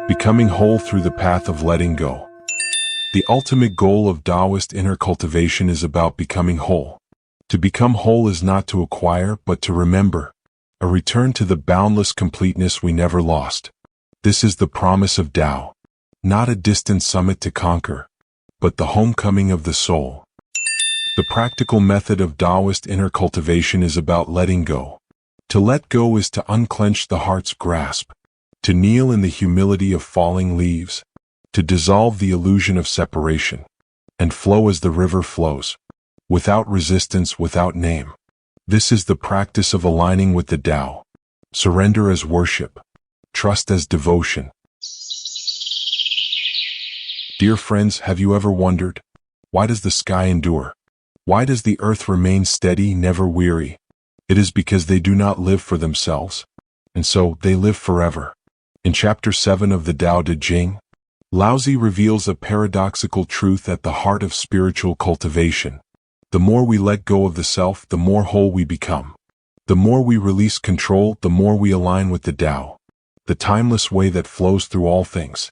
becoming whole through the path of letting go. The ultimate goal of Taoist inner cultivation is about becoming whole. To become whole is not to acquire, but to remember, a return to the boundless completeness we never lost. This is the promise of Tao, not a distant summit to conquer, but the homecoming of the soul. The practical method of Taoist inner cultivation is about letting go. To let go is to unclench the heart's grasp, to kneel in the humility of falling leaves, to dissolve the illusion of separation, and flow as the river flows, without resistance, without name. This is the practice of aligning with the Tao. Surrender as worship, trust as devotion. Dear friends, have you ever wondered, why does the sky endure? Why does the earth remain steady, never weary? It is because they do not live for themselves, and so they live forever. In Chapter 7 of the Tao Te Ching, Laozi reveals a paradoxical truth at the heart of spiritual cultivation. The more we let go of the self, the more whole we become. The more we release control, the more we align with the Tao, the timeless way that flows through all things.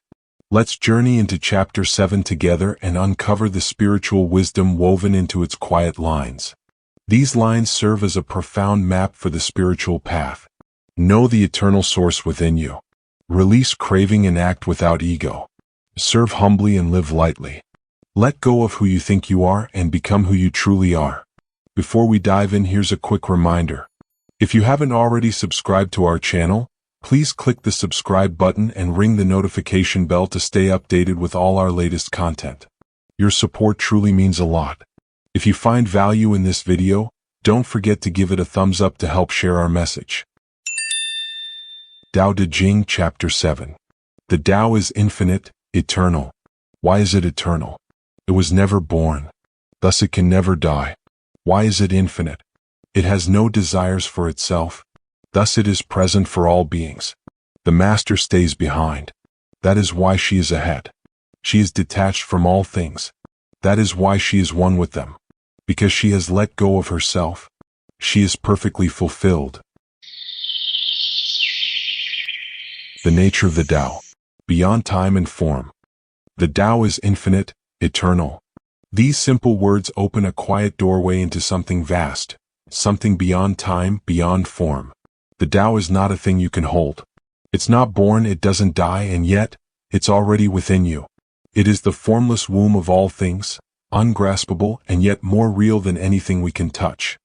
Let's journey into Chapter 7 together and uncover the spiritual wisdom woven into its quiet lines. These lines serve as a profound map for the spiritual path. Know the eternal source within you. Release craving and act without ego. Serve humbly and live lightly. Let go of who you think you are and become who you truly are. Before we dive in, here's a quick reminder. If you haven't already subscribed to our channel, please click the subscribe button and ring the notification bell to stay updated with all our latest content. Your support truly means a lot. If you find value in this video, don't forget to give it a thumbs up to help share our message. Tao Te Ching Chapter 7. The Tao is infinite, eternal. Why is it eternal? It was never born. Thus it can never die. Why is it infinite? It has no desires for itself. Thus it is present for all beings. The Master stays behind. That is why she is ahead. She is detached from all things. That is why she is one with them. Because she has let go of herself, she is perfectly fulfilled. The nature of the Tao, beyond time and form. The Tao is infinite, eternal. These simple words open a quiet doorway into something vast, something beyond time, beyond form. The Tao is not a thing you can hold. It's not born, it doesn't die, and yet, it's already within you. It is the formless womb of all things, ungraspable and yet more real than anything we can touch.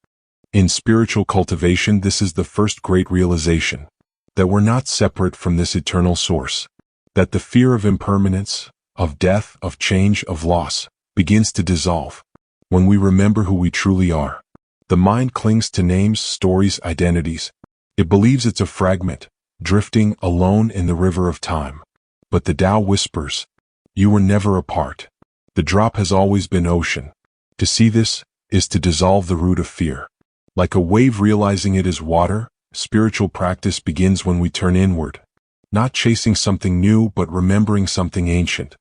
In spiritual cultivation, this is the first great realization, that we're not separate from this eternal source, that the fear of impermanence, of death, of change, of loss, begins to dissolve. When we remember who we truly are, the mind clings to names, stories, identities. It believes it's a fragment, drifting alone in the river of time. But the Tao whispers, you were never apart. The drop has always been ocean. To see this is to dissolve the root of fear. Like a wave realizing it is water, spiritual practice begins when we turn inward, not chasing something new but remembering something ancient.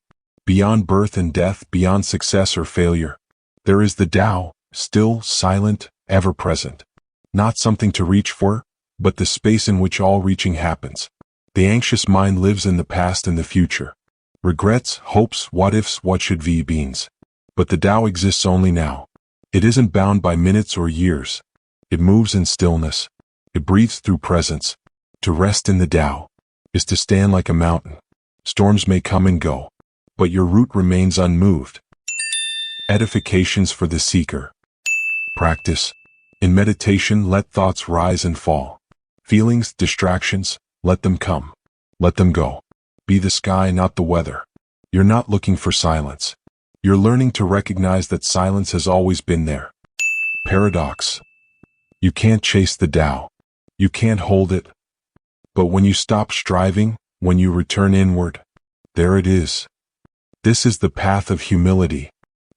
Beyond birth and death, beyond success or failure, there is the Tao, still, silent, ever present. Not something to reach for, but the space in which all reaching happens. The anxious mind lives in the past and the future. Regrets, hopes, what-ifs, what should-be beings. But the Tao exists only now. It isn't bound by minutes or years. It moves in stillness. It breathes through presence. To rest in the Tao is to stand like a mountain. Storms may come and go, but your root remains unmoved. Edifications for the seeker. Practice. In meditation, let thoughts rise and fall. Feelings, distractions, let them come. Let them go. Be the sky, not the weather. You're not looking for silence. You're learning to recognize that silence has always been there. Paradox. You can't chase the Tao. You can't hold it. But when you stop striving, when you return inward, there it is. This is the path of humility.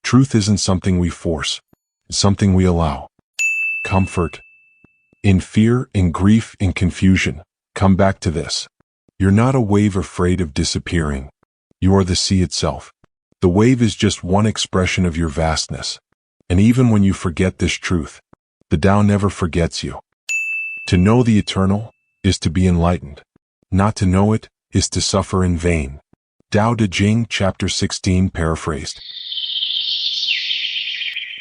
Truth isn't something we force. It's something we allow. Comfort. In fear, in grief, in confusion, come back to this. You're not a wave afraid of disappearing. You are the sea itself. The wave is just one expression of your vastness. And even when you forget this truth, the Tao never forgets you. To know the eternal is to be enlightened. Not to know it is to suffer in vain. Tao Te Ching, Chapter 16, paraphrased.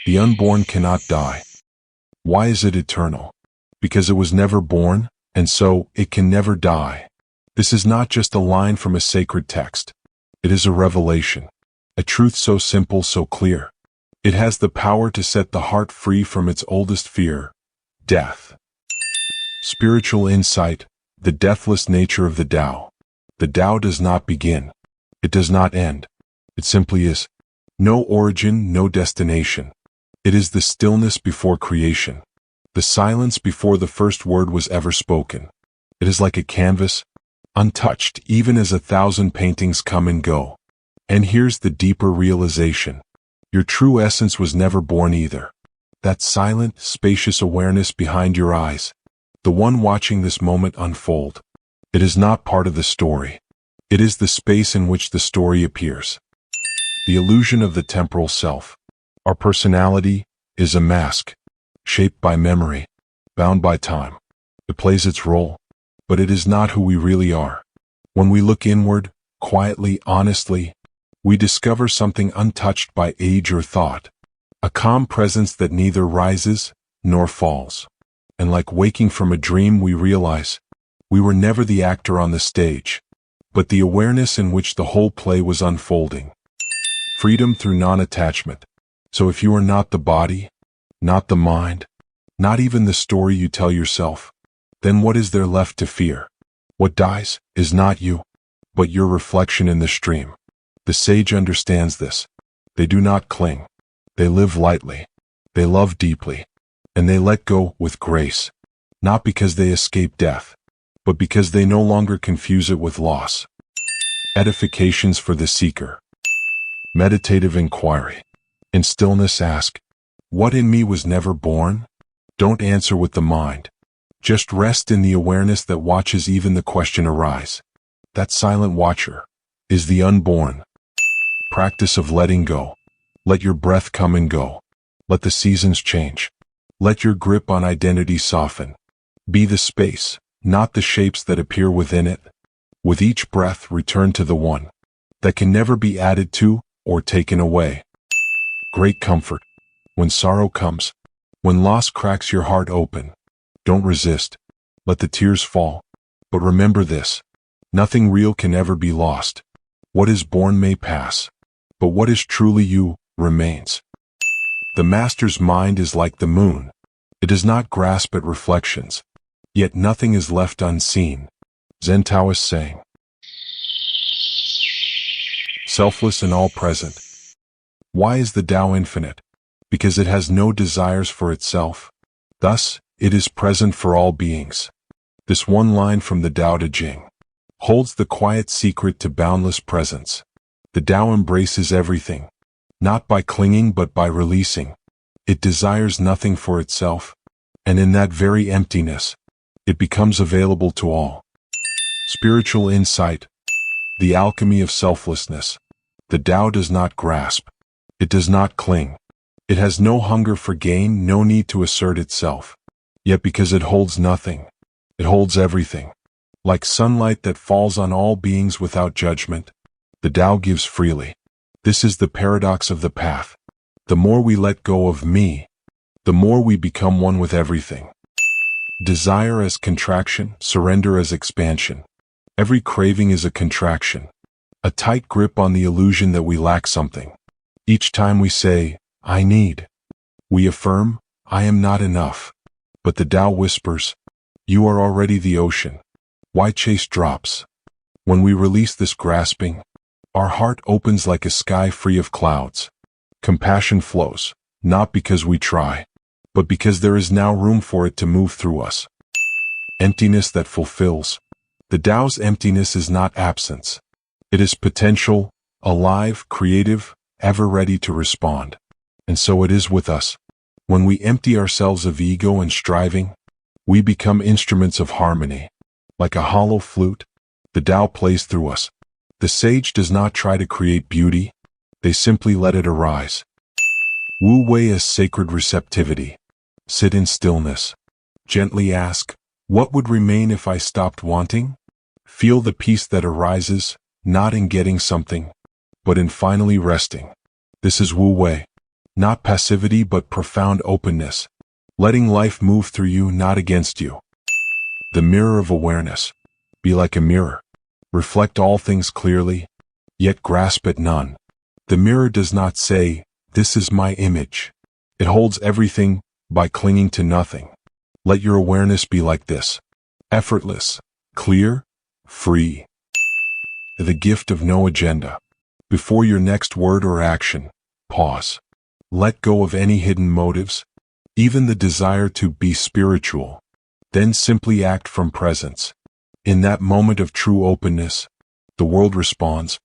The unborn cannot die. Why is it eternal? Because it was never born, and so it can never die. This is not just a line from a sacred text. It is a revelation, a truth so simple, so clear. It has the power to set the heart free from its oldest fear, death. Spiritual insight, the deathless nature of the Tao. The Tao does not begin. It does not end. It simply is. No origin, no destination. It is the stillness before creation, the silence before the first word was ever spoken. It is like a canvas, untouched even as 1,000 paintings come and go. And here's the deeper realization. Your true essence was never born either. That silent, spacious awareness behind your eyes, the one watching this moment unfold. It is not part of the story. It is the space in which the story appears. The illusion of the temporal self. Our personality is a mask, shaped by memory, bound by time. It plays its role, but it is not who we really are. When we look inward, quietly, honestly, we discover something untouched by age or thought, a calm presence that neither rises nor falls. And like waking from a dream, we realize we were never the actor on the stage, but the awareness in which the whole play was unfolding. Freedom through non-attachment. So if you are not the body, not the mind, not even the story you tell yourself, then what is there left to fear? What dies is not you, but your reflection in the stream. The sage understands this. They do not cling. They live lightly. They love deeply. And they let go with grace, not because they escape death, but because they no longer confuse it with loss. Edifications for the seeker. Meditative inquiry. In stillness ask, what in me was never born? Don't answer with the mind. Just rest in the awareness that watches even the question arise. That silent watcher is the unborn. Practice of letting go. Let your breath come and go. Let the seasons change. Let your grip on identity soften. Be the space, not the shapes that appear within it. With each breath, return to the one that can never be added to or taken away. Great comfort. When sorrow comes, when loss cracks your heart open, don't resist. Let the tears fall. But remember this. Nothing real can ever be lost. What is born may pass, but what is truly you remains. The master's mind is like the moon. It does not grasp at reflections, yet nothing is left unseen. Zen Taoist saying. Selfless and all-present. Why is the Tao infinite? Because it has no desires for itself. Thus, it is present for all beings. This one line from the Tao Te Ching holds the quiet secret to boundless presence. The Tao embraces everything, not by clinging but by releasing. It desires nothing for itself, and in that very emptiness, it becomes available to all. Spiritual insight. The alchemy of selflessness. The Tao does not grasp. It does not cling. It has no hunger for gain, no need to assert itself. Yet because it holds nothing, it holds everything. Like sunlight that falls on all beings without judgment, the Tao gives freely. This is the paradox of the path. The more we let go of me, the more we become one with everything. Desire as contraction, surrender as expansion. Every craving is a contraction, a tight grip on the illusion that we lack something. Each time we say, I need, we affirm, I am not enough. But the Tao whispers, you are already the ocean. Why chase drops? When we release this grasping, our heart opens like a sky free of clouds. Compassion flows, not because we try, but because there is now room for it to move through us. Emptiness that fulfills. The Tao's emptiness is not absence. It is potential, alive, creative, ever ready to respond. And so it is with us. When we empty ourselves of ego and striving, we become instruments of harmony. Like a hollow flute, the Tao plays through us. The sage does not try to create beauty, they simply let it arise. Wu Wei as sacred receptivity. Sit in stillness. Gently ask, what would remain if I stopped wanting? Feel the peace that arises, not in getting something, but in finally resting. This is Wu Wei. Not passivity but profound openness, letting life move through you, not against you. The mirror of awareness. Be like a mirror. Reflect all things clearly, yet grasp at none. The mirror does not say, "This is my image." It holds everything by clinging to nothing. Let your awareness be like this. Effortless, clear, free. The gift of no agenda. Before your next word or action, pause. Let go of any hidden motives, even the desire to be spiritual. Then simply act from presence. In that moment of true openness, the world responds,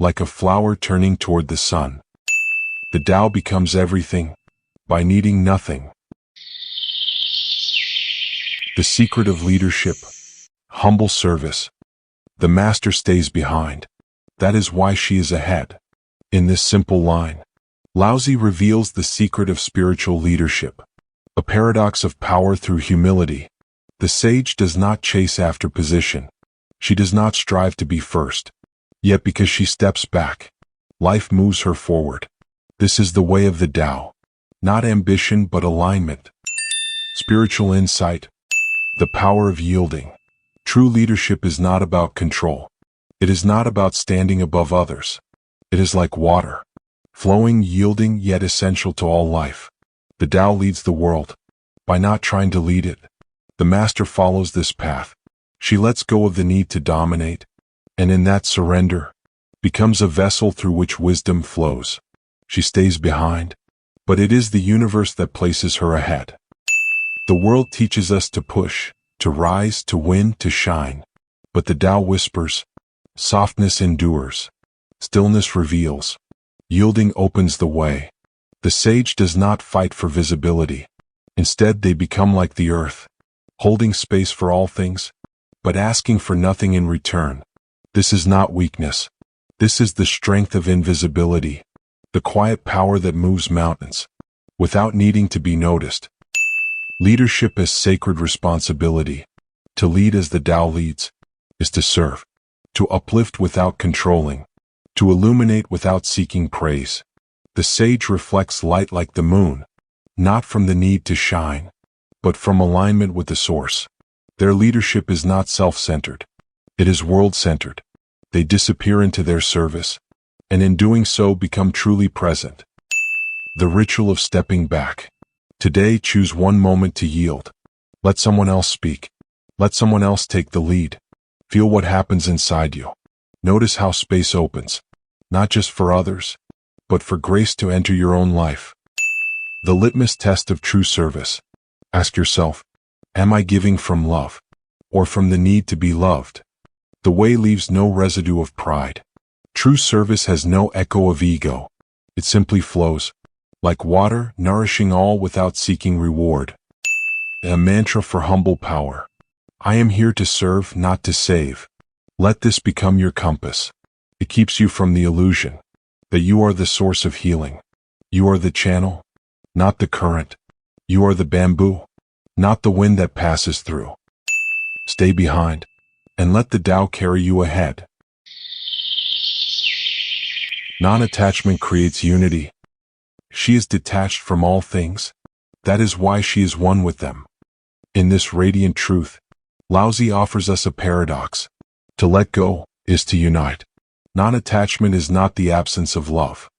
like a flower turning toward the sun. The Tao becomes everything, by needing nothing. The secret of leadership. Humble service. The master stays behind. That is why she is ahead. In this simple line, Laozi reveals the secret of spiritual leadership. A paradox of power through humility. The sage does not chase after position. She does not strive to be first. Yet because she steps back, life moves her forward. This is the way of the Tao. Not ambition but alignment. Spiritual insight. The power of yielding. True leadership is not about control. It is not about standing above others. It is like water. Flowing, yielding, yet essential to all life. The Tao leads the world. By not trying to lead it, the master follows this path. She lets go of the need to dominate, and in that surrender, becomes a vessel through which wisdom flows. She stays behind, but it is the universe that places her ahead. The world teaches us to push, to rise, to win, to shine. But the Tao whispers, softness endures, stillness reveals, yielding opens the way. The sage does not fight for visibility. Instead, they become like the earth, holding space for all things, but asking for nothing in return. This is not weakness. This is the strength of invisibility, the quiet power that moves mountains, without needing to be noticed. Leadership as sacred responsibility. To lead as the Tao leads, is to serve, to uplift without controlling, to illuminate without seeking praise. The sage reflects light like the moon, not from the need to shine, but from alignment with the source. Their leadership is not self-centered. It is world-centered. They disappear into their service, and in doing so become truly present. The ritual of stepping back. Today, choose one moment to yield. Let someone else speak. Let someone else take the lead. Feel what happens inside you. Notice how space opens, not just for others, but for grace to enter your own life. The litmus test of true service. Ask yourself, am I giving from love, or from the need to be loved? The way leaves no residue of pride. True service has no echo of ego. It simply flows, like water, nourishing all without seeking reward. A mantra for humble power. I am here to serve, not to save. Let this become your compass. It keeps you from the illusion that you are the source of healing. You are the channel, not the current. You are the bamboo, not the wind that passes through. Stay behind, and let the Tao carry you ahead. Non-attachment creates unity. She is detached from all things. That is why she is one with them. In this radiant truth, Laozi offers us a paradox. To let go is to unite. Non-attachment is not the absence of love.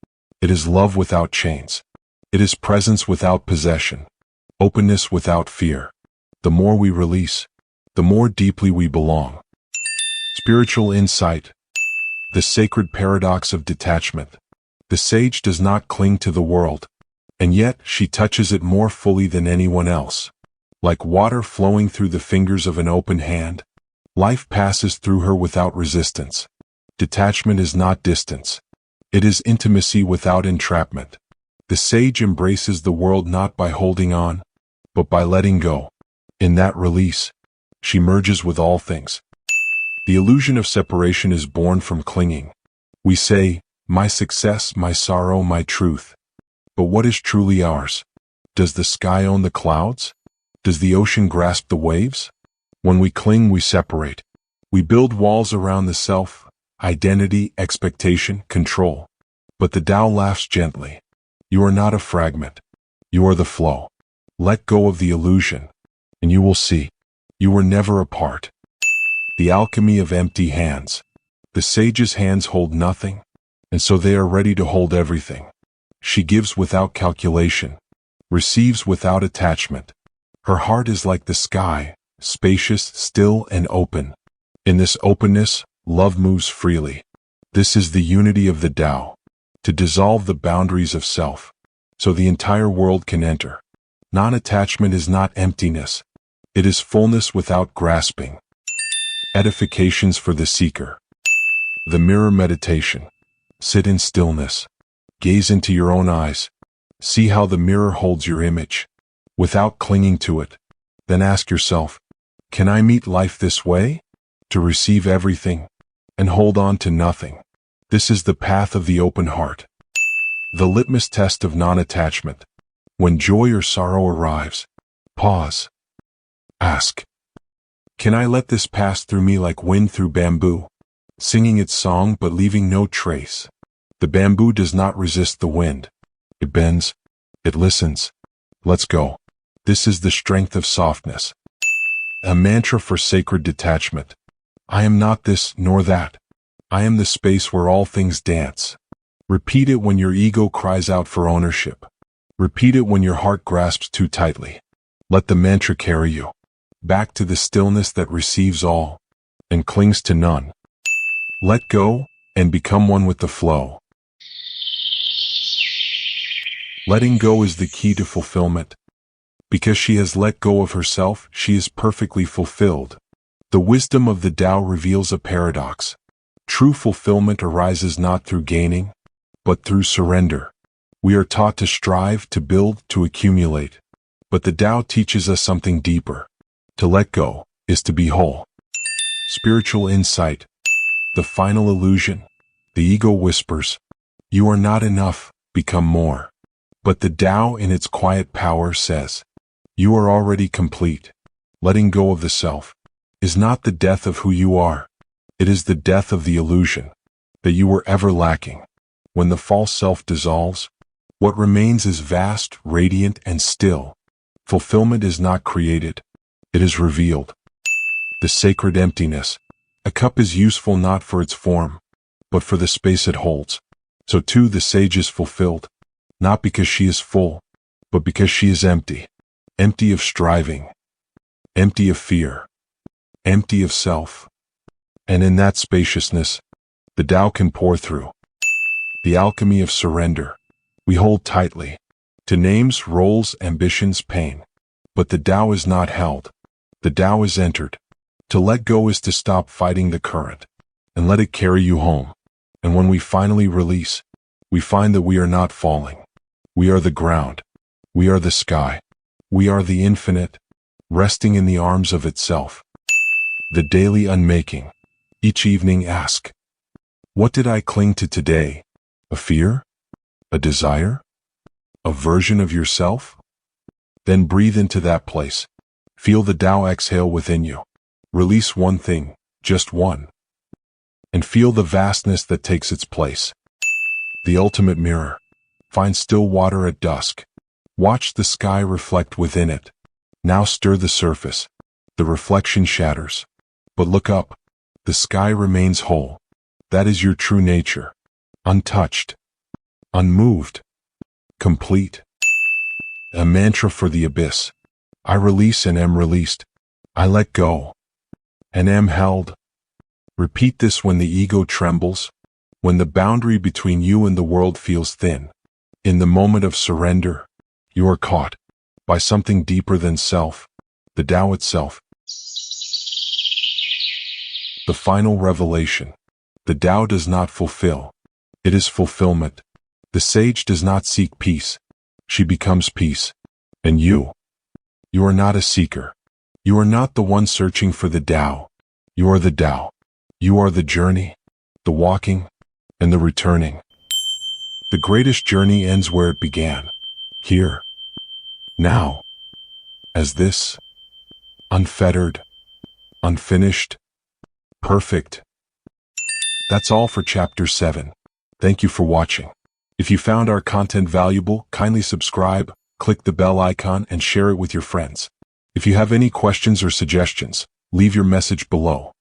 It is love without chains. It is presence without possession. Openness without fear. The more we release, the more deeply we belong. Spiritual insight. The sacred paradox of detachment. The sage does not cling to the world, and yet she touches it more fully than anyone else. Like water flowing through the fingers of an open hand, life passes through her without resistance. Detachment is not distance. It is intimacy without entrapment. The sage embraces the world not by holding on, but by letting go. In that release, she merges with all things. The illusion of separation is born from clinging. We say, my success, my sorrow, my truth. But what is truly ours? Does the sky own the clouds? Does the ocean grasp the waves? When we cling, we separate. We build walls around the self, identity, expectation, control. But the Tao laughs gently. You are not a fragment. You are the flow. Let go of the illusion, and you will see. You were never apart. The alchemy of empty hands. The sage's hands hold nothing, and so they are ready to hold everything. She gives without calculation, receives without attachment. Her heart is like the sky, spacious, still, and open. In this openness, love moves freely. This is the unity of the Tao, to dissolve the boundaries of self, so the entire world can enter. Non-attachment is not emptiness. It is fullness without grasping. Edifications for the seeker. The mirror meditation. Sit in stillness. Gaze into your own eyes. See how the mirror holds your image, without clinging to it. Then ask yourself, can I meet life this way? To receive everything, and hold on to nothing. This is the path of the open heart. The litmus test of non-attachment. When joy or sorrow arrives, pause. Ask, can I let this pass through me like wind through bamboo, singing its song but leaving no trace? The bamboo does not resist the wind. It bends, it listens. Let's go. This is the strength of softness. A mantra for sacred detachment. I am not this nor that. I am the space where all things dance. Repeat it when your ego cries out for ownership. Repeat it when your heart grasps too tightly. Let the mantra carry you back to the stillness that receives all and clings to none. Let go and become one with the flow. Letting go is the key to fulfillment. Because she has let go of herself, she is perfectly fulfilled. The wisdom of the Tao reveals a paradox. True fulfillment arises not through gaining, but through surrender. We are taught to strive, to build, to accumulate. But the Tao teaches us something deeper. To let go is to be whole. Spiritual insight. The final illusion. The ego whispers, you are not enough, become more. But the Tao in its quiet power says, you are already complete. Letting go of the self is not the death of who you are. It is the death of the illusion that you were ever lacking. When the false self dissolves, what remains is vast, radiant, and still. Fulfillment is not created. It is revealed. The sacred emptiness. A cup is useful not for its form, but for the space it holds. So too the sage is fulfilled, not because she is full, but because she is empty. Empty of striving, empty of fear, empty of self. And in that spaciousness, the Tao can pour through. The alchemy of surrender. We hold tightly to names, roles, ambitions, pain. But the Tao is not held. The Tao is entered. To let go is to stop fighting the current and let it carry you home. And when we finally release, we find that we are not falling. We are the ground. We are the sky. We are the infinite, resting in the arms of itself. The daily unmaking. Each evening ask, what did I cling to today? A fear? A desire? A version of yourself? Then breathe into that place. Feel the Tao exhale within you. Release one thing, just one. And feel the vastness that takes its place. The ultimate mirror. Find still water at dusk. Watch the sky reflect within it. Now stir the surface. The reflection shatters. But look up. The sky remains whole. That is your true nature. Untouched. Unmoved. Complete. A mantra for the abyss. I release and am released. I let go and am held. Repeat this when the ego trembles, when the boundary between you and the world feels thin. In the moment of surrender, you are caught by something deeper than self, the Tao itself. The final revelation. The Tao does not fulfill. It is fulfillment. The sage does not seek peace. She becomes peace. And you are not a seeker. You are not the one searching for the Tao. You are the Tao. You are the journey, the walking, and the returning. The greatest journey ends where it began. Here. Now. As this. Unfettered. Unfinished. Perfect. That's all for Chapter 7. Thank you for watching. If you found our content valuable, kindly subscribe, click the bell icon, and share it with your friends. If you have any questions or suggestions, leave your message below.